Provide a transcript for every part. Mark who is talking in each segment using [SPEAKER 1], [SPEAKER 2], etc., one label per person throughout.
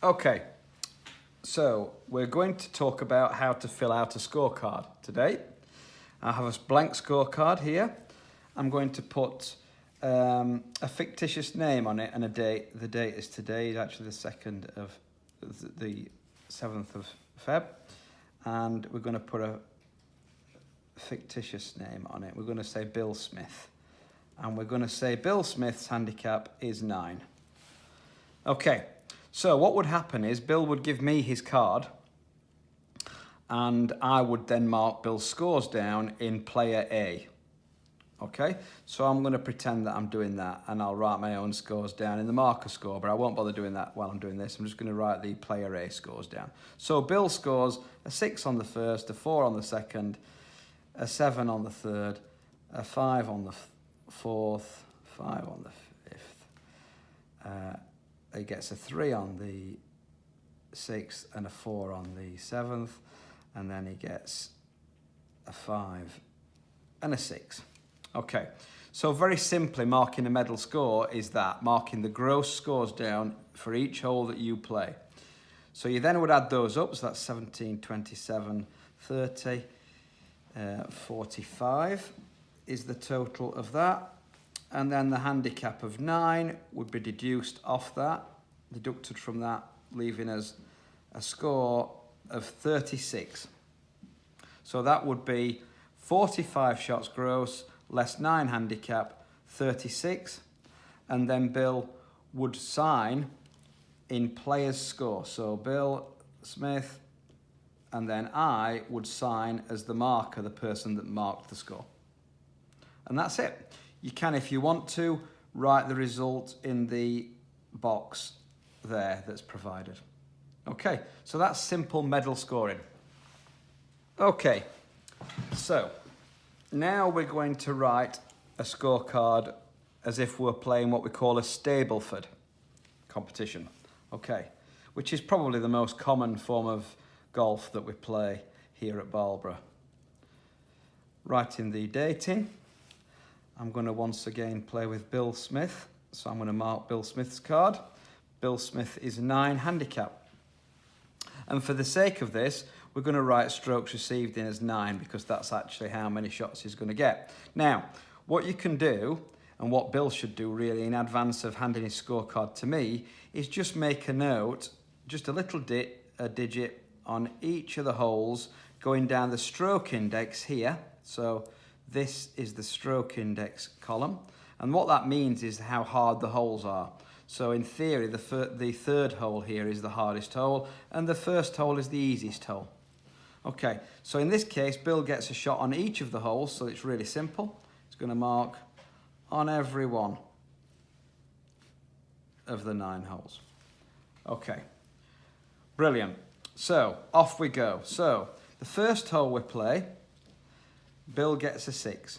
[SPEAKER 1] Okay, so we're going to talk about how to fill out a scorecard today. I have a blank scorecard here. I'm going to put a fictitious name on it and a date. The date is today, it's actually the 2nd of the 7th of Feb. And we're going to put a fictitious name on it. We're going to say Bill Smith. And we're going to say Bill Smith's handicap is 9. Okay, so what would happen is Bill would give me his card and I would then mark Bill's scores down in player A. Okay, so I'm going to pretend that I'm doing that and I'll write my own scores down in the marker score, but I won't bother doing that while I'm doing this. I'm just going to write the player A scores down. So Bill scores a 6 on the first, a 4 on the second, a 7 on the third, a 5 on the fourth, 5 on the fifth. He gets a 3 on the 6th and a 4 on the 7th, and then he gets a 5 and a 6. Okay, so very simply marking a medal score is that, marking the gross scores down for each hole that you play. So you then would add those up, so that's 17, 27, 30, 45 is the total of that. And then the handicap of 9 would be deducted from that, leaving us a score of 36. So that would be 45 shots gross, less 9 handicap, 36. And then Bill would sign in player's score. So Bill Smith, and then I would sign as the marker, the person that marked the score. And that's it. You can, if you want to, write the result in the box there that's provided. Okay, so that's simple medal scoring. Okay, so now we're going to write a scorecard as if we're playing what we call a Stableford competition. Okay, which is probably the most common form of golf that we play here at Barlborough. Writing the date in. I'm going to once again play with Bill Smith, so I'm going to mark Bill Smith's card. Bill Smith is 9 handicap. And for the sake of this, we're going to write strokes received in as 9 because that's actually how many shots he's going to get. Now, what you can do, and what Bill should do really in advance of handing his scorecard to me, is just make a note, just a little digit on each of the holes going down the stroke index here. So this is the stroke index column, and what that means is how hard the holes are. So in theory, the third hole here is the hardest hole, and the first hole is the easiest hole. Okay, so in this case, Bill gets a shot on each of the holes, so it's really simple. He's going to mark on every one of the 9 holes. Okay, brilliant. So off we go. So the first hole we play, Bill gets a 6.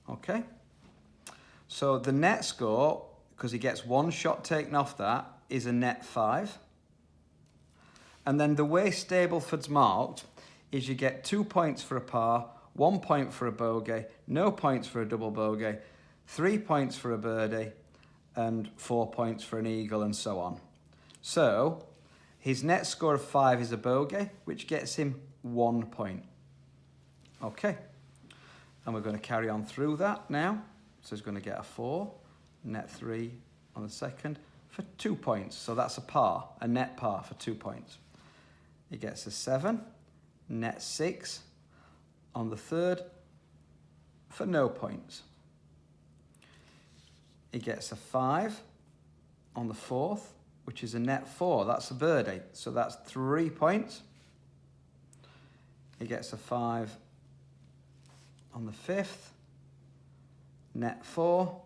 [SPEAKER 1] Okay, so the net score, because he gets 1 shot taken off that, is a net 5. And then the way Stableford's marked is you get 2 points for a par, 1 point for a bogey, no points for a double bogey, 3 points for a birdie, and 4 points for an eagle, and so on. So his net score of 5 is a bogey, which gets him 1 point. Okay, and we're going to carry on through that now. So he's going to get a 4, net 3 on the second for 2 points. So that's a par, a net par for 2 points. He gets a 7, net 6 on the third for no points. He gets a 5 on the fourth, which is a net 4. That's a birdie, so that's 3 points. He gets a 5 on the fifth, net 4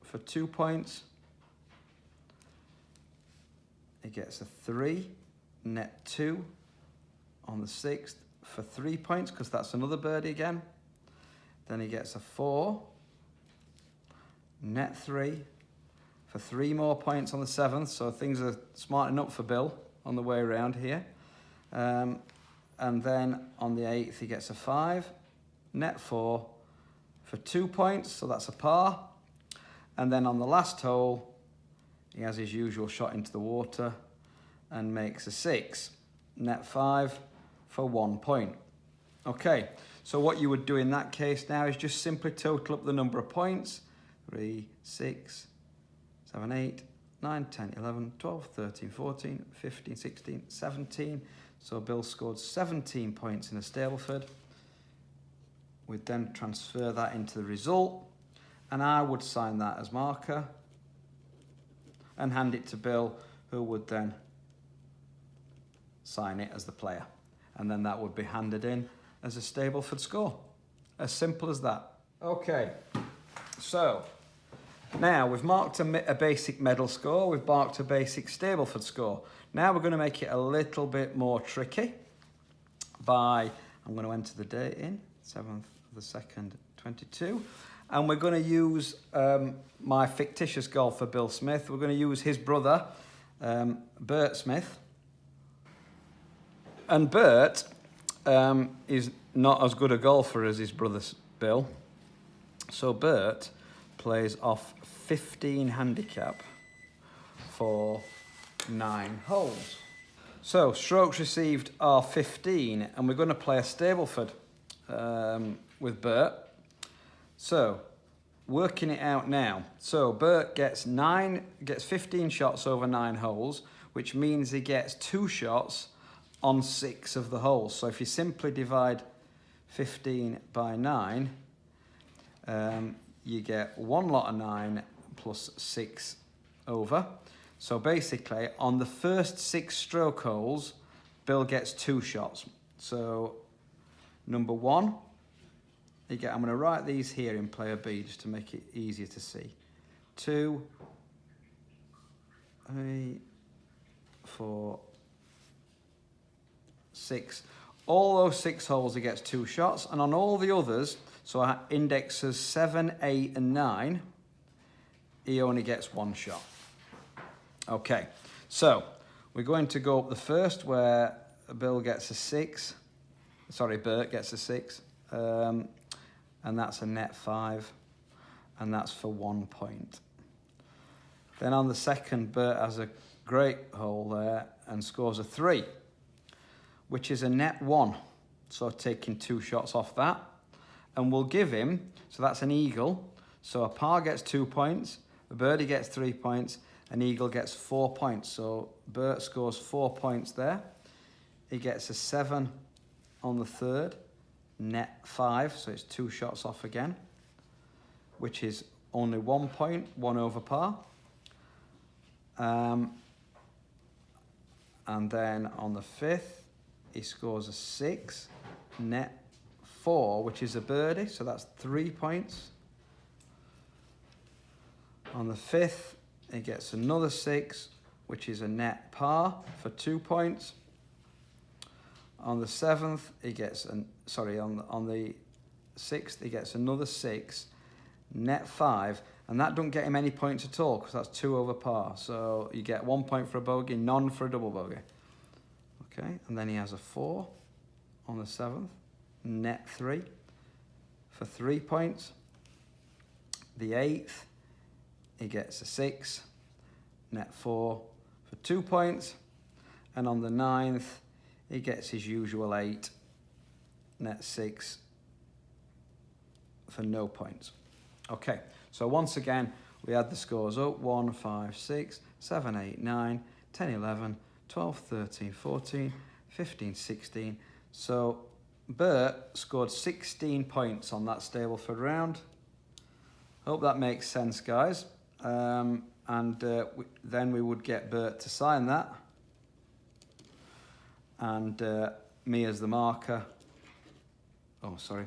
[SPEAKER 1] for 2 points. He gets a 3, net 2 on the 6th for 3 points, because that's another birdie again. Then he gets a 4, net 3 for 3 more points on the 7th, so things are smarting up for Bill on the way around here. And then on the 8th he gets a 5, net 4 for 2 points, so that's a par. And then on the last hole, He has his usual shot into the water and makes a 6. Net 5 for 1 point. Okay, so what you would do in that case now is just simply total up the number of points. 3, 6, 7, 8, 9, 10, 11, 12, 13, 14, 15, 16, 17. So Bill scored 17 points in a Stableford. We'd then transfer that into the result, and I would sign that as marker and hand it to Bill, who would then sign it as the player. And then that would be handed in as a Stableford score. As simple as that. Okay, so now we've marked a basic medal score, we've marked a basic Stableford score. Now we're going to make it a little bit more tricky by, I'm going to enter the date in, 7th of the 2nd, 22. And we're going to use my fictitious golfer, Bill Smith. We're going to use his brother, Bert Smith. And Bert is not as good a golfer as his brother Bill. So Bert plays off 15 handicap for 9 holes. So strokes received are 15, and we're going to play a Stableford with Bert. So working it out now. So Bert gets 15 shots over 9 holes, which means he gets 2 shots on 6 of the holes. So if you simply divide 15 by 9, you get 1 lot of 9 plus 6 over. So basically, on the first 6 stroke holes, Bill gets 2 shots. So number 1, I'm going to write these here in player B just to make it easier to see. 2, 3, 4, 6. All those 6 holes he gets 2 shots, and on all the others, so our indexes 7, 8 and 9, he only gets 1 shot. Okay, so we're going to go up the first where Bill gets a 6. Sorry, Bert gets a 6. And that's a net 5, and that's for 1 point. Then on the second, Bert has a great hole there and scores a 3, which is a net 1. So taking 2 shots off that. And we'll give him, so that's an eagle. So a par gets 2 points, a birdie gets 3 points, an eagle gets 4 points. So Bert scores 4 points there. He gets a 7 on the third, net 5, so it's 2 shots off again, which is only 1 point, 1 over par. And then on the fifth, he scores a 6, net 4, which is a birdie, so that's 3 points. On the fifth, he gets another 6, which is a net par for 2 points. On the seventh, he gets on the sixth, he gets another 6, net 5, and that doesn't get him any points at all because that's 2 over par. So you get 1 point for a bogey, none for a double bogey. Okay, and then he has a 4 on the seventh, net 3 for 3 points. The eighth, he gets a 6, net 4 for 2 points, and on the ninth, he gets his usual 8, net 6 for no points. Okay, so once again, we add the scores up. 1, 5, 6, 7, 8, 9, 10, 11, 12, 13, 14, 15, 16. So Bert scored 16 points on that Stableford round. Hope that makes sense, guys. Then we would get Bert to sign that. And me as the marker. Oh, sorry.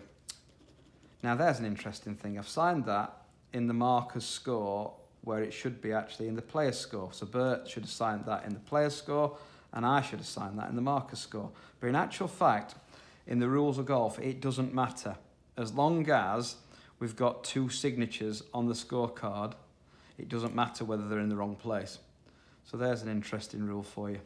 [SPEAKER 1] Now there's an interesting thing. I've signed that in the marker's score where it should be actually in the player's score. So Bert should have signed that in the player's score and I should have signed that in the marker's score. But in actual fact, in the rules of golf, it doesn't matter. As long as we've got 2 signatures on the scorecard, it doesn't matter whether they're in the wrong place. So there's an interesting rule for you.